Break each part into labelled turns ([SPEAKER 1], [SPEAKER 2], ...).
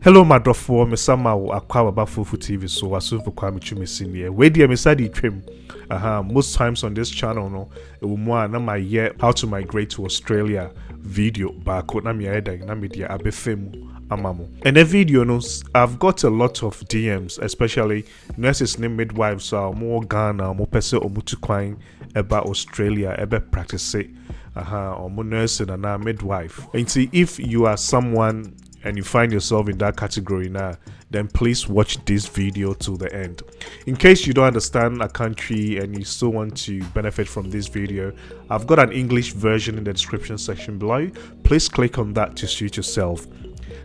[SPEAKER 1] Hello, my dofo. Me sama wo akwa baba fufu TV so wasu for kwa michu senior. We dia me sadi trim. Most times on this channel no, it will more na my year how to migrate to Australia video back na me eda na media abefemu amamo. And the video no, I've got a lot of DMs, especially nurses named midwives are more Ghana, more pese omutu kwine about Australia, ebe practice or more nursing and midwife. And see if you are someone and you find yourself in that category now, then please watch this video till the end. In case you don't understand a country and you still want to benefit from this video, I've got an English version in the description section below. Please click on that to suit yourself.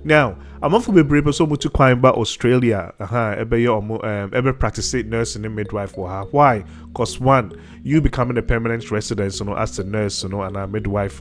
[SPEAKER 1] Now, I'm off to be brave so to climb about Australia. Ever practice nursing and midwife. Why? Because one, you becoming a permanent resident, as a nurse, and a midwife,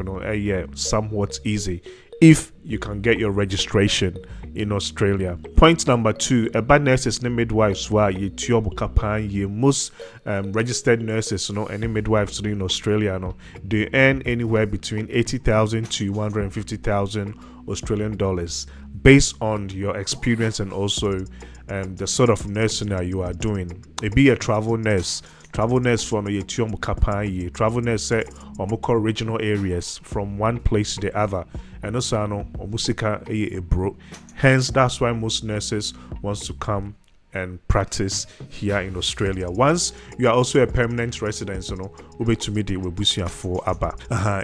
[SPEAKER 1] somewhat easy if you can get your registration in Australia. Point number two, about nurses and midwives most registered nurses and midwives in Australia they earn anywhere between 80,000 to 150,000 Australian dollars based on your experience and also the sort of nursing that you are doing. It be a travel nurse for travel nurse set or regional areas from one place to the other, and also musika a bro. Hence that's why most nurses wants to come and practice here in Australia. Once you are also a permanent resident, ube to me they will boost you for aba.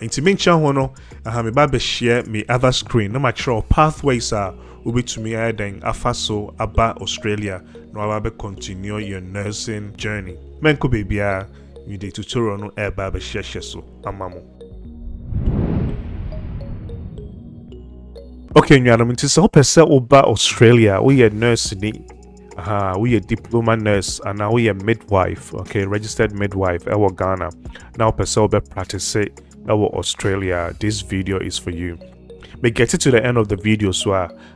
[SPEAKER 1] Into me hono, me babe share me other screen. No matter pathways are ube to me then afaso aba Australia. No ababe continue your nursing journey. Menko baby you the tutorial no e babe share so amamo. Okay, nyanam into so pesa oba Australia. We a nurse ni. We a diploma nurse and now we a midwife, okay, registered midwife, our Ghana. Now Peselbe practice our Australia. This video is for you. But get it to the end of the video, so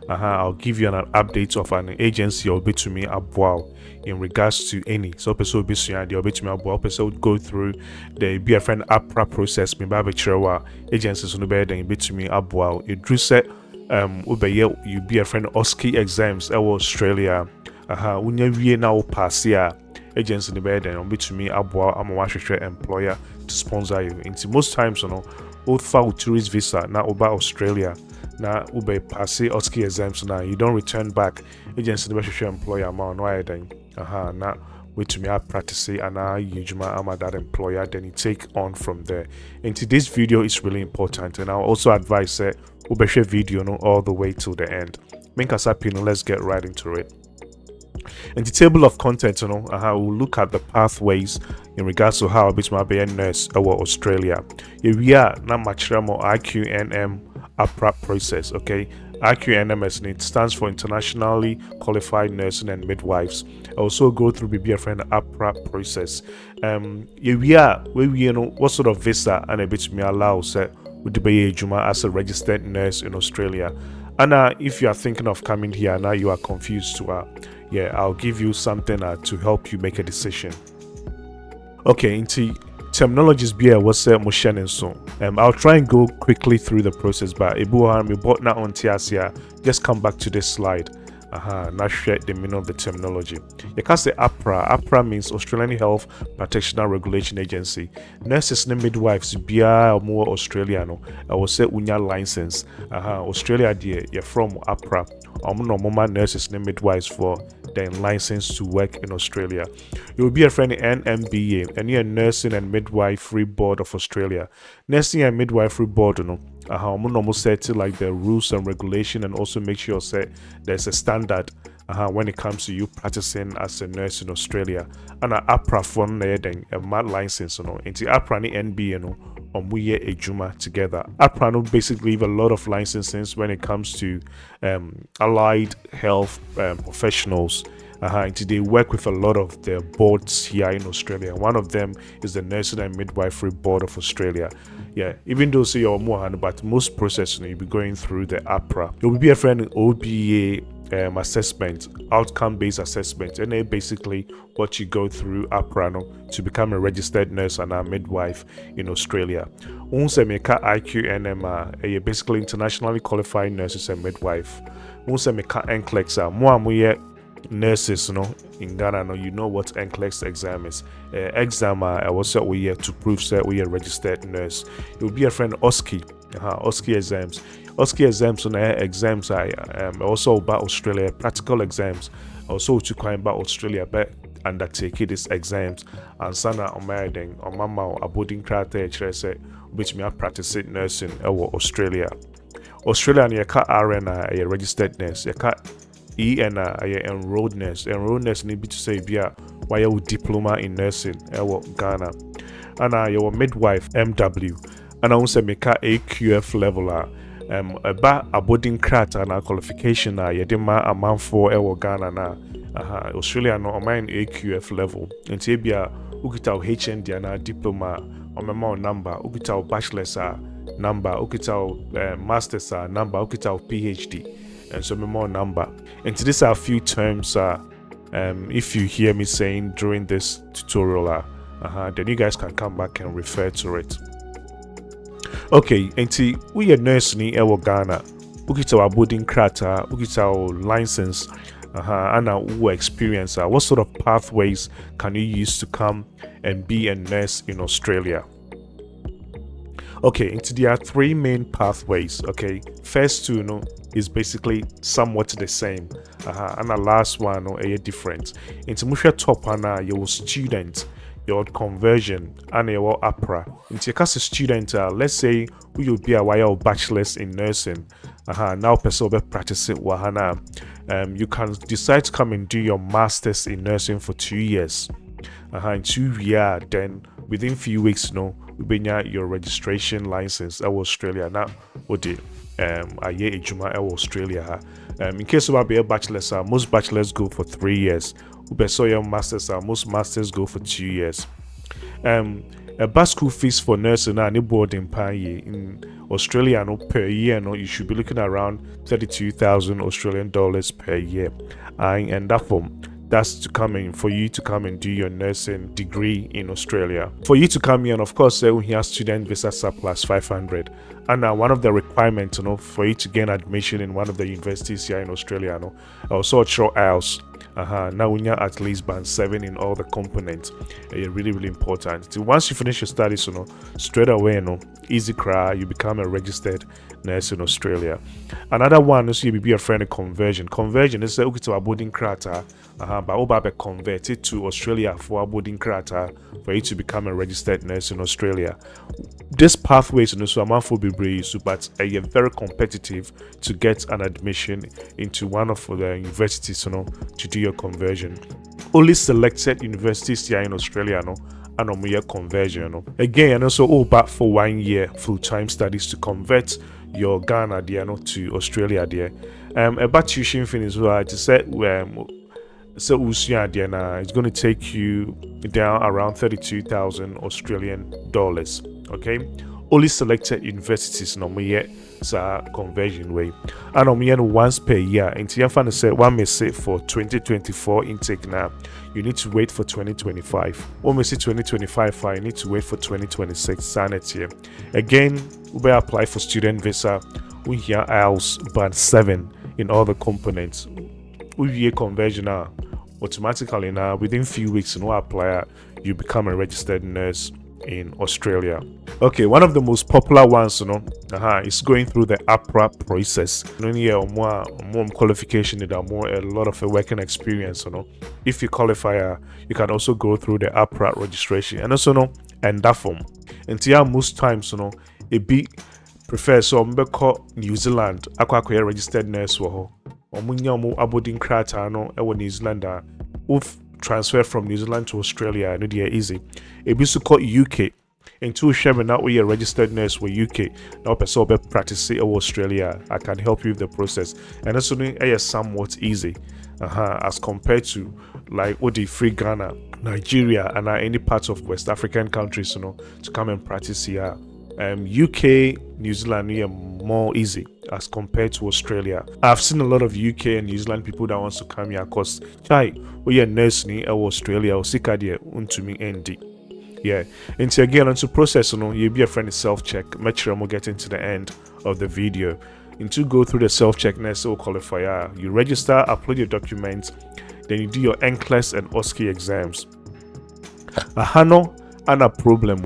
[SPEAKER 1] I'll give you an update of an agency or bit to me abwao in regards to any. So person be so the bit to me abwao person would go through the be a friend AHPRA process. Me babe chrewa agencies no better than bit to me abwao. It drew set you be a friend OSCE exams our Australia. Unya wie na wo pass ya agency in the bed and between aboa amawahwehwe employer to sponsor you. Into most times old file tourist visa na oba Australia na ube pass OSCE exams na you don't return back agency in the employer ma no then na wait to me practice and yujuma ama that employer, then you take on from there. Into this video is really important, and I'll also advise ube share video all the way till the end. Let's get right into it. In the table of contents, we'll look at the pathways in regards to how I be a nurse over Australia. Here we are now machiramo IQNM AHPRA process, okay? IQNM as it stands for Internationally Qualified Nursing and Midwives. I also go through BB friend AHPRA process. Here we are where we what sort of visa and a bit me allow would be Juma as a registered nurse in Australia. And if you are thinking of coming here now you are confused I'll give you something to help you make a decision. Okay, into terminologies be what's motion and so. I'll try and go quickly through the process, but just come back to this slide. Now share the meaning of the terminology. You can say AHPRA. AHPRA means Australian Health Protectional Regulation Agency. Nurses and midwives be more Australian. I will say unya license. Australia dear, you're from AHPRA. Mama nurses and midwives for then license to work in Australia. You will be a friend in NMBA, and you're Nursing and Midwifery Board of Australia. Nursing and Midwifery Board, almost set like the rules and regulation, and also make sure there's a standard when it comes to you practicing as a nurse in Australia. And AHPRA for then a mad license, into AHPRA and NBA, we a Juma together. AHPRA basically have a lot of licenses when it comes to allied health professionals. They work with a lot of the boards here in Australia. One of them is the Nursing and Midwifery Board of Australia. Even though say you're more, but most process you'll be going through the AHPRA. You'll be a friend in OBA assessment, outcome-based assessment, and basically what you go through AHPRA to become a registered nurse and a midwife in Australia. Once make IQNM, basically internationally qualified nurses and midwife. Once make NCLEX, more nurses in Ghana, you know what NCLEX exam is. Exam was we to prove that we are registered nurse. It will be a friend OSCE. OSCE exams. OSCE exams on exams also about Australia, practical exams. Also to climb about Australia, but undertake these exams. And sana on marrying on mama aboding criteria which me practice nursing Australia. Australia and your RN a registered nurse. Your EN enrolled nurse. Enrolled nurse need to say why you diploma in nursing Ghana. And your midwife MW. And I also make AQF level about aboding crat and qualification yedema amount for Ghana na Australia no mine AQF level and tibia ukita HND na diploma on my number ukita bachelor's number ukita master's number ukita PhD and so more number. And to this are a few terms if you hear me saying during this tutorial then you guys can come back and refer to it. Okay, and we are nurse ni Ghana. Ukita our boarding crata, ukita our license, and our experience. What sort of pathways can you use to come and be a nurse in Australia? Okay, and there are three main pathways. Okay, first two is basically somewhat the same, and the last one a different. Into Musha top your student. Your conversion and your AHPRA. Into a student, let's say we will be a bachelor's in nursing. Now person will practice it wahana. You can decide to come and do your master's in nursing for 2 years. In 2 years, then within few weeks, we bring your registration license at Australia. Now, what did a year ejuma Australia? In case of a bachelor's, most bachelors go for 3 years. Your masters most masters go for 2 years. A bus school fees for nursing and boarding in Australia per year you should be looking around 32,000 Australian dollars per year. And that's to come in for you to come and do your nursing degree in Australia. For you to come here, and of course, we have student visa surplus 500. And one of the requirements, for you to gain admission in one of the universities here in Australia, also show IELTS. Now we are at least band 7 in all the components. Really important. So once you finish your studies, straight away, easy cry, you become a registered nurse in Australia. Another one is you be a friend of conversion. Conversion is to a boarding crata, but Obabe converted to Australia for a boarding crata for you to become a registered nurse in Australia. This pathway is also a month will be brave, but very competitive to get an admission into one of the universities, to do your conversion. Only selected universities here in Australia, and on your conversion. Again, and also back for 1 year full-time studies to convert your Ghana there to Australia there. About tuition fee as well, to say so it's going to take you down around 32,000 Australian dollars. Okay, only selected universities yet conversion way, and once per year. And you find say one may say for 2024 intake now, you need to wait for 2025. One may say 2025, you need to wait for 2026 sanity. Again, we will apply for student visa. We hear IELTS band 7 in all the components. We hear conversion now automatically now within few weeks. Apply, you become a registered nurse in Australia. Okay, one of the most popular ones, is going through the AHPRA process. More qualification, more a lot of working experience. If you qualify, you can also go through the AHPRA registration, and also and that form. And most times, it be prefer so New Zealand. Akwa registered nurse wo. Abodin krata New Zealand. Transfer from New Zealand to Australia, and they are easy. It be so called UK. And two sharing now we are registered nurse with UK. Now person be practice Australia. I can help you with the process. And that's something somewhat easy. As compared to like what the free Ghana, Nigeria, and any parts of West African countries, to come and practice here. UK, New Zealand are more easy as compared to Australia. I've seen a lot of UK and New Zealand people that wants to come here because chai, we are nurse ni Australia or sika there untumi ND. Yeah, until again onto process, you'll be a friend of self-check. Make sure I'm getting to the end of the video. Into go through the self-check NSO qualifier, you register, upload your documents, then you do your NCLEX and OSCE exams. Hano and a problem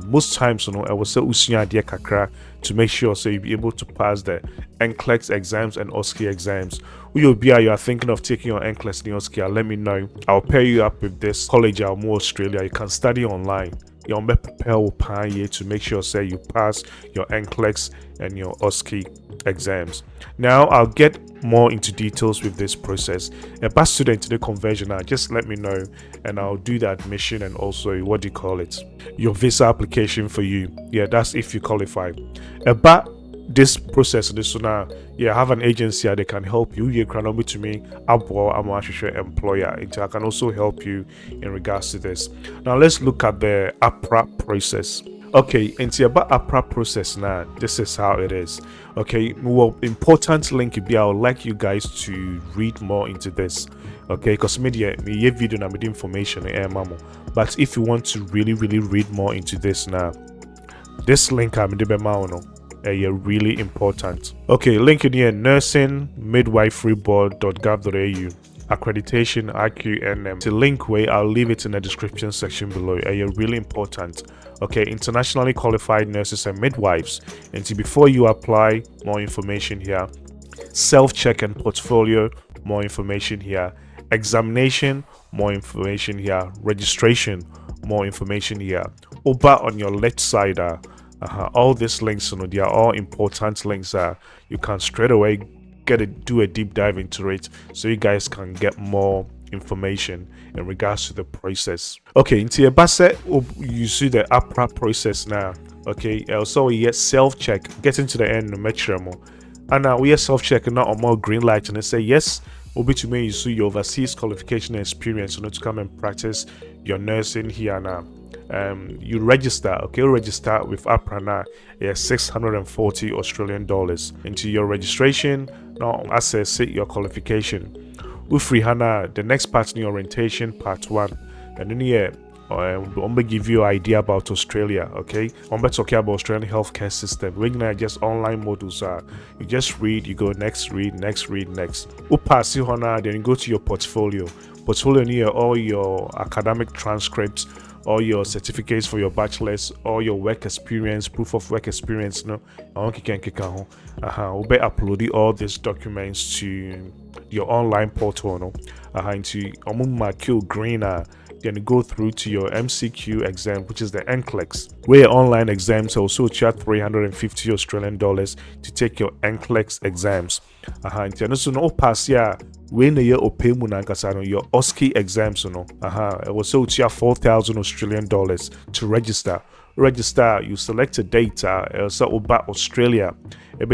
[SPEAKER 1] most times I will say usunya dia kakra to make sure so you'll be able to pass the NCLEX exams and OSCE exams. You are thinking of taking your NCLEX and OSCE, let me know. I'll pair you up with this college or more Australia. You can study online. You'll be prepared to make sure say you pass your NCLEX and your OSCE exams. Now I'll get more into details with this process. A bus student to the conversion, just let me know and I'll do the admission and also what do you call it, your visa application for you. Yeah, that's if you qualify. About this process, this one now, yeah, I have an agency they can help you. You can to me, I'm a employer, and I can also help you in regards to this. Now let's look at the AHPRA process. Okay, into about AHPRA process now, this is how it is. Okay, well, important link would be I would like you guys to read more into this. Okay, because media me video and information but if you want to really read more into this now, this link I'm really important. Okay, link in here, nursing midwifery board.gov.au. Accreditation IQNM. The link where I'll leave it in the description section below. Really important. Okay, internationally qualified nurses and midwives. And see, before you apply, more information here. Self-check and portfolio, more information here. Examination, more information here. Registration, more information here. Over on your left side, all these links, they are all important links. You can straight away do a deep dive into it so you guys can get more information in regards to the process. Okay, into your basset, you see the AHPRA process now. Okay, also we get self-check, get into the end, make sure more. And we are self-check now on more green light and they say yes, will be to me you see your overseas qualification and experience to come and practice your nursing here now. You register, okay, register with AHPRA now, 640 Australian dollars into your registration. Now access your qualification with Rihanna, the next part in your orientation, part 1, and then here I'm gonna give you an idea about Australia. Okay, I'm gonna talk about Australian healthcare system. We're gonna just online modules you just read, you go next, read next. Pass you then you go to your portfolio here, all your academic transcripts, all your certificates for your bachelor's, all your work experience, proof of work experience. No, we'll be uploading all these documents to your online portal. No, into green. Then go through to your MCQ exam, which is the NCLEX, where online exams also charge 350 Australian dollars to take your NCLEX exams. And so no pass ya when the year pay your OSCE exams it was so charge 4,000 Australian dollars to register. You select a date, so about Australia,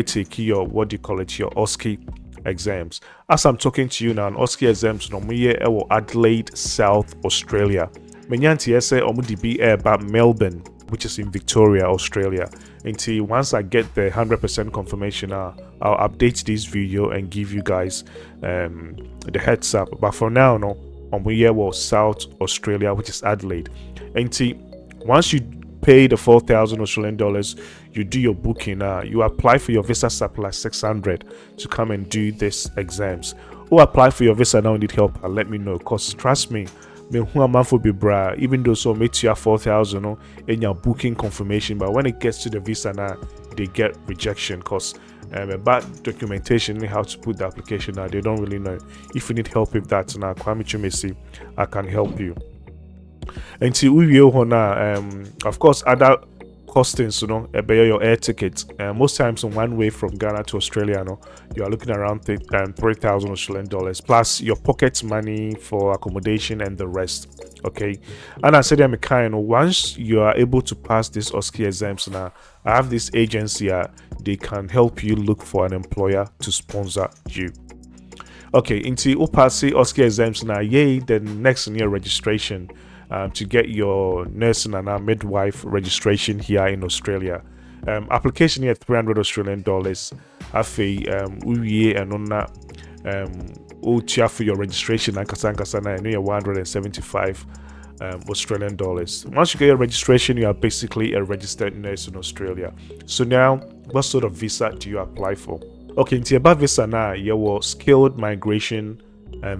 [SPEAKER 1] take your what do you call it, your OSCE exams. As I'm talking to you now, OSCE exams no me Adelaide, South Australia. Menyanti say DB about Melbourne, which is in Victoria, Australia. Until once I get the 100% confirmation, I'll update this video and give you guys the heads up. But for now, no, South Australia, which is Adelaide. Until once you pay the 4,000 Australian dollars, you do your booking. You apply for your visa supply 600 to come and do these exams. Or apply for your visa now, need help, let me know. Cause trust me, even though so make you 4,000 in your booking confirmation, but when it gets to the visa now, they get rejection because about documentation and how to put the application now, they don't really know. If you need help with that now, Kwame Chumesi, I can help you. Until we of course other costings, your air ticket. Most times on one way from Ghana to Australia, you are looking around 3,000 Australian dollars plus your pocket money for accommodation and the rest. Okay, and I said I'm a kind. Once you are able to pass this OSCE exams now, I have this agency. They can help you look for an employer to sponsor you. Okay, into Upasi OSCE exams now, the next year registration. to get your nursing and midwife registration here in Australia. Application here $300 Australian dollars. Afi uwie enona utia for your registration and kasankasana and 175 Australian dollars. Once you get your registration, you are basically a registered nurse in Australia. So now, what sort of visa do you apply for? Okay, in Tiaba visa now, your skilled migration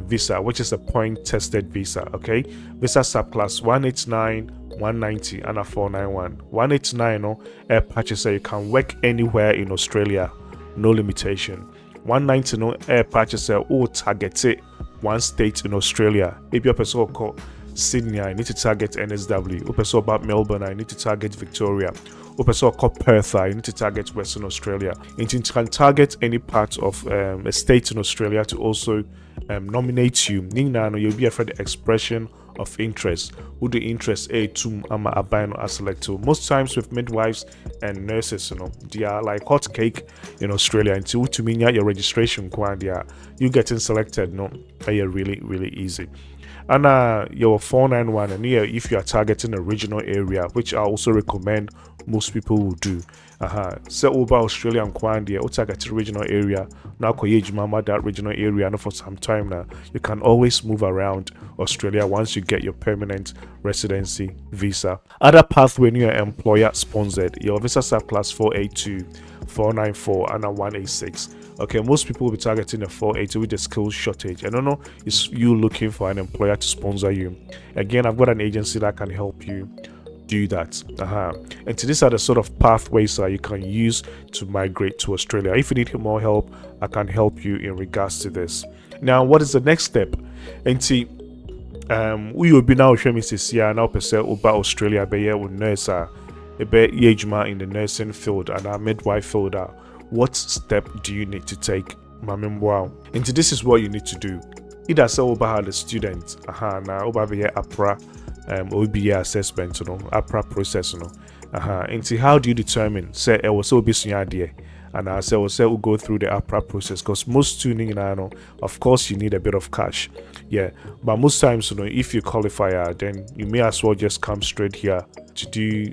[SPEAKER 1] visa, which is a point tested visa. Okay, visa subclass 189, 190 and a 491. 189 no air purchaser, you can work anywhere in Australia, no limitation. 190 no air purchaser or target it one state in Australia. If you're a person called Sydney, I need to target NSW. If you're about Melbourne, I need to target Victoria. If you're called Perth, I need to target Western Australia. And you can target any part of a state in Australia to also nominate you. You'll be afraid the expression of interest. Who the interest a to ama abino as selected. Most times with midwives and nurses, they are like hot cake in Australia. Until to mean your registration, you getting selected, are really easy. And your 491, and here if you are targeting a regional area, which I also recommend most people will do. So over Australia and Kwandia, or target a regional area. Now mama that regional area, and for some time now, you can always move around Australia once you get your permanent residency visa. Other pathway when your employer sponsored, your visa subclass 482, 494, and a 186. Okay, most people will be targeting a 480 with the skills shortage. I don't know, it's you looking for an employer to sponsor you. Again, I've got an agency that can help you do that. And so these are the sort of pathways that you can use to migrate to Australia. If you need more help, I can help you in regards to this. Now, what is the next step? And see, we will be now showing this year now about Australia, but yeah, with nurse, a bit in the nursing field and our midwife field. What step do you need to take? Wow. And this is what you need to do. Either say over the student, now over here AHPRA, OBA assessment, AHPRA process, And see, how do you determine? Say, I was so busy idea, and I say, we'll go through the AHPRA process because most tuning, of course, you need a bit of cash, yeah. But most times, if you qualify, then you may as well just come straight here to do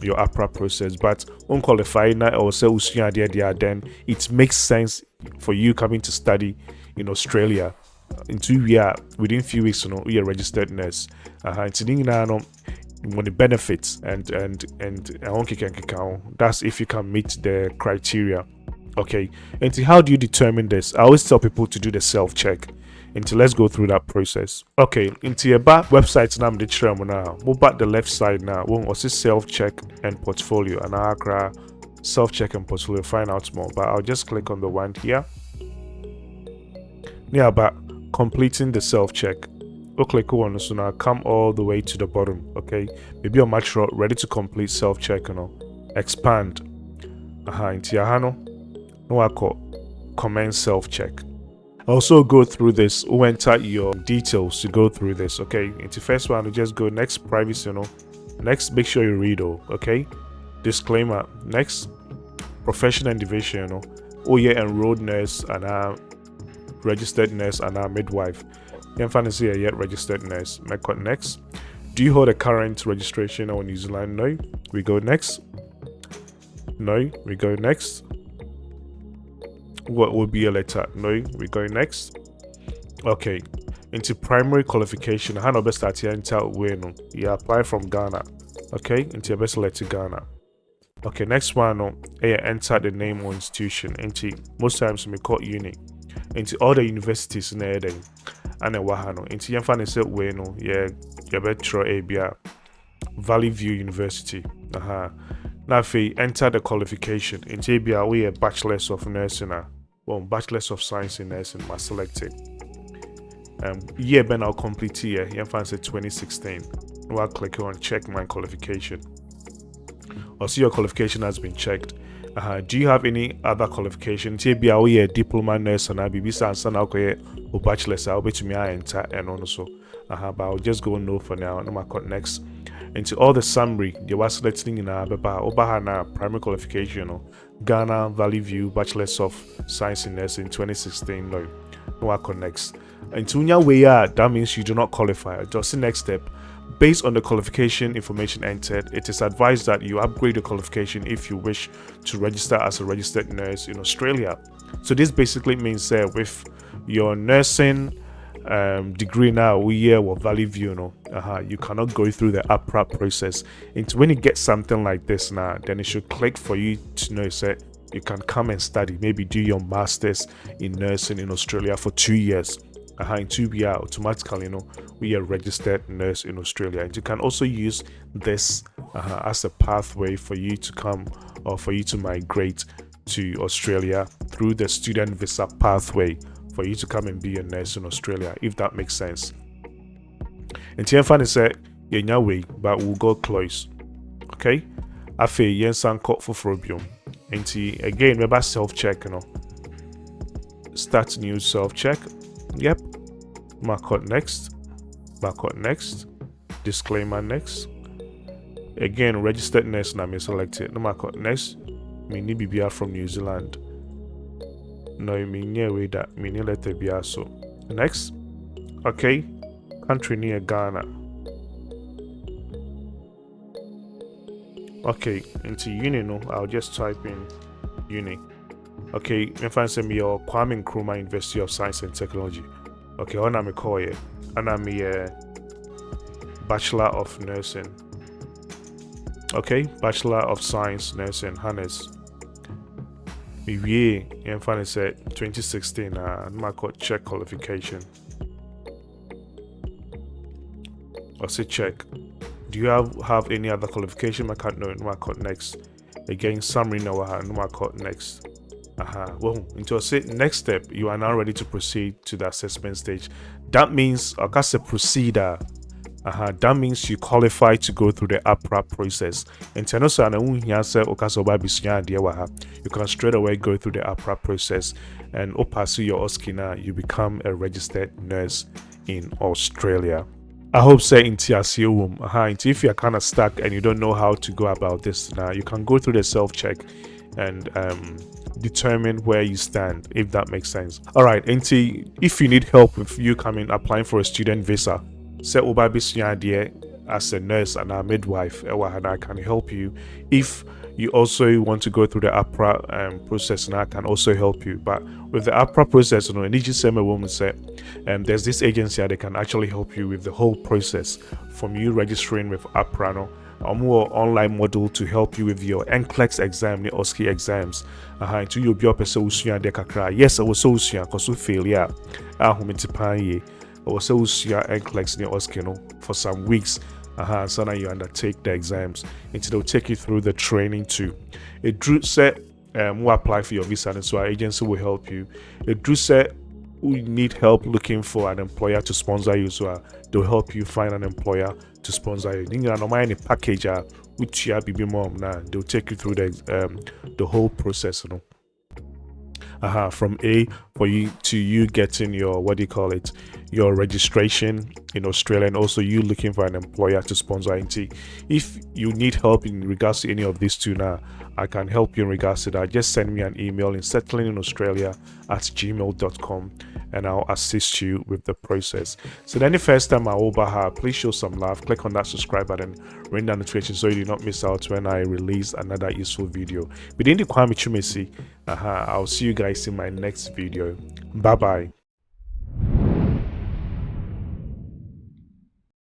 [SPEAKER 1] your AHPRA process. But unqualified now or say then it makes sense for you coming to study in Australia in 2 years within few weeks, you're a registered nurse. It's the benefits and that's if you can meet the criteria. Okay, and how do you determine this? I always tell people to do the self-check. Until let's go through that process. Okay, into your back website now, the trim now. Move back the left side now. One was self-check and portfolio, and I'll self-check and portfolio. Find out more, but I'll just click on the one here. Near about completing the self-check. We'll click on so now come all the way to the bottom. Okay, maybe you're much ready to complete self-check. Expand. Into your no I call commence self-check. Also go through this, we'll enter your details to go through this. Okay, into first one, we just go next, privacy, next, make sure you read all. Okay, disclaimer, next, profession and division, oh yeah, enrolled nurse and our registered nurse and our midwife. You can see yet registered nurse. Next, do you hold a current registration on New Zealand? No. We go next. No. We go next. What would be a letter? No. We go next. Okay, into primary qualification. How no best start here until when you apply from Ghana. Okay, into your best letter Ghana. Okay, next one. Enter the name or institution. Into most times we call uni. Into all the universities in there then. And a wahano. Into your fan say we no. Yeah, you better ABA Valley View University. Now if you enter the qualification. Into ABA we a bachelor's of nursing. Bachelor's of science in nursing must select it. Year ben I'll complete here. You can say 2016. I'll click on check my qualification. I'll see your qualification has been checked. Do you have any other qualifications? Maybe I'll be a diploma nurse and I'll be a bachelor's. I'll be to me enter and also. But I'll just go no for now. No matter next. Into all the summary, they were selecting in a primary qualification, Ghana Valley View Bachelor's of Science in Nursing 2016. No, next. And to your way, that means you do not qualify. Just the next step. Based on the qualification information entered, it is advised that you upgrade the qualification if you wish to register as a registered nurse in Australia. So this basically means that with your nursing degree now, or Valley View, you cannot go through the AHPRA process. And when you get something like this now, then it should click for you to know that you can come and study, maybe do your master's in nursing in Australia for 2 years. In 2 years, automatically, we are registered nurse in Australia. And you can also use this as a pathway for you to come or for you to migrate to Australia through the student visa pathway for you to come and be a nurse in Australia, if that makes sense. And Tianfan said, yeah, way, but we'll go close. Okay? Afe yensan caught for Frobium. And again, remember self-check, Start new self-check. Yep. Mark out next. Disclaimer next. Again, registered nurse na me selected. No mark out next. Me ni BBR from New Zealand. No, me near way that me ni letter be so. Next. Okay. Country near Ghana. Okay, into uni, I'll just type in uni. Okay, if I send me your Kwame Nkrumah University of Science and Technology. Okay, what am I call it? And I'm a Bachelor of Nursing. Okay, Bachelor of Science Nursing, Hannes. We if I said 2016. I'm called check qualification. I'll say check. Do you have any other qualification? I can't know. No, next. Again, summary now. No, next. Well, until say next step, you are now ready to proceed to the assessment stage. That means, as a procedure, that means you qualify to go through the AHPRA process. And you can straight away go through the AHPRA process, and your oskina, you become a registered nurse in Australia. I hope say into if you're kind of stuck and you don't know how to go about this now, you can go through the self-check and determine where you stand, if that makes sense. All right, and if you need help with you applying for a student visa, say as a nurse and a midwife, and I can help you. If you also want to go through the AHPRA process, and I can also help you. But with the AHPRA process, and each same woman said, there's this agency that can actually help you with the whole process from you registering with AHPRA, a more online model to help you with your NCLEX exam, the OSCE exams. To you be up so yes, I was so because we fail, yeah. I was so NCLEX the OSCE for some weeks. So now you undertake the exams, and they'll take you through the training too. It drew set who apply for your visa, and so our agency will help you. It drew set who need help looking for an employer to sponsor you, so they'll help you find an employer to sponsor you. You know, any package which you be mom now, they'll take you through the whole process, from A for you to you getting your your registration in Australia, and also you looking for an employer to sponsor into. If you need help in regards to any of these two now, I can help you in regards to that. Just send me an email in settlingin australia@gmail.com and I'll assist you with the process. So then the first time I over please show some love, click on that subscribe button, ring the notification so you do not miss out when I release another useful video. Within the Kwame Chumesi, I'll see you guys in my next video. Bye bye.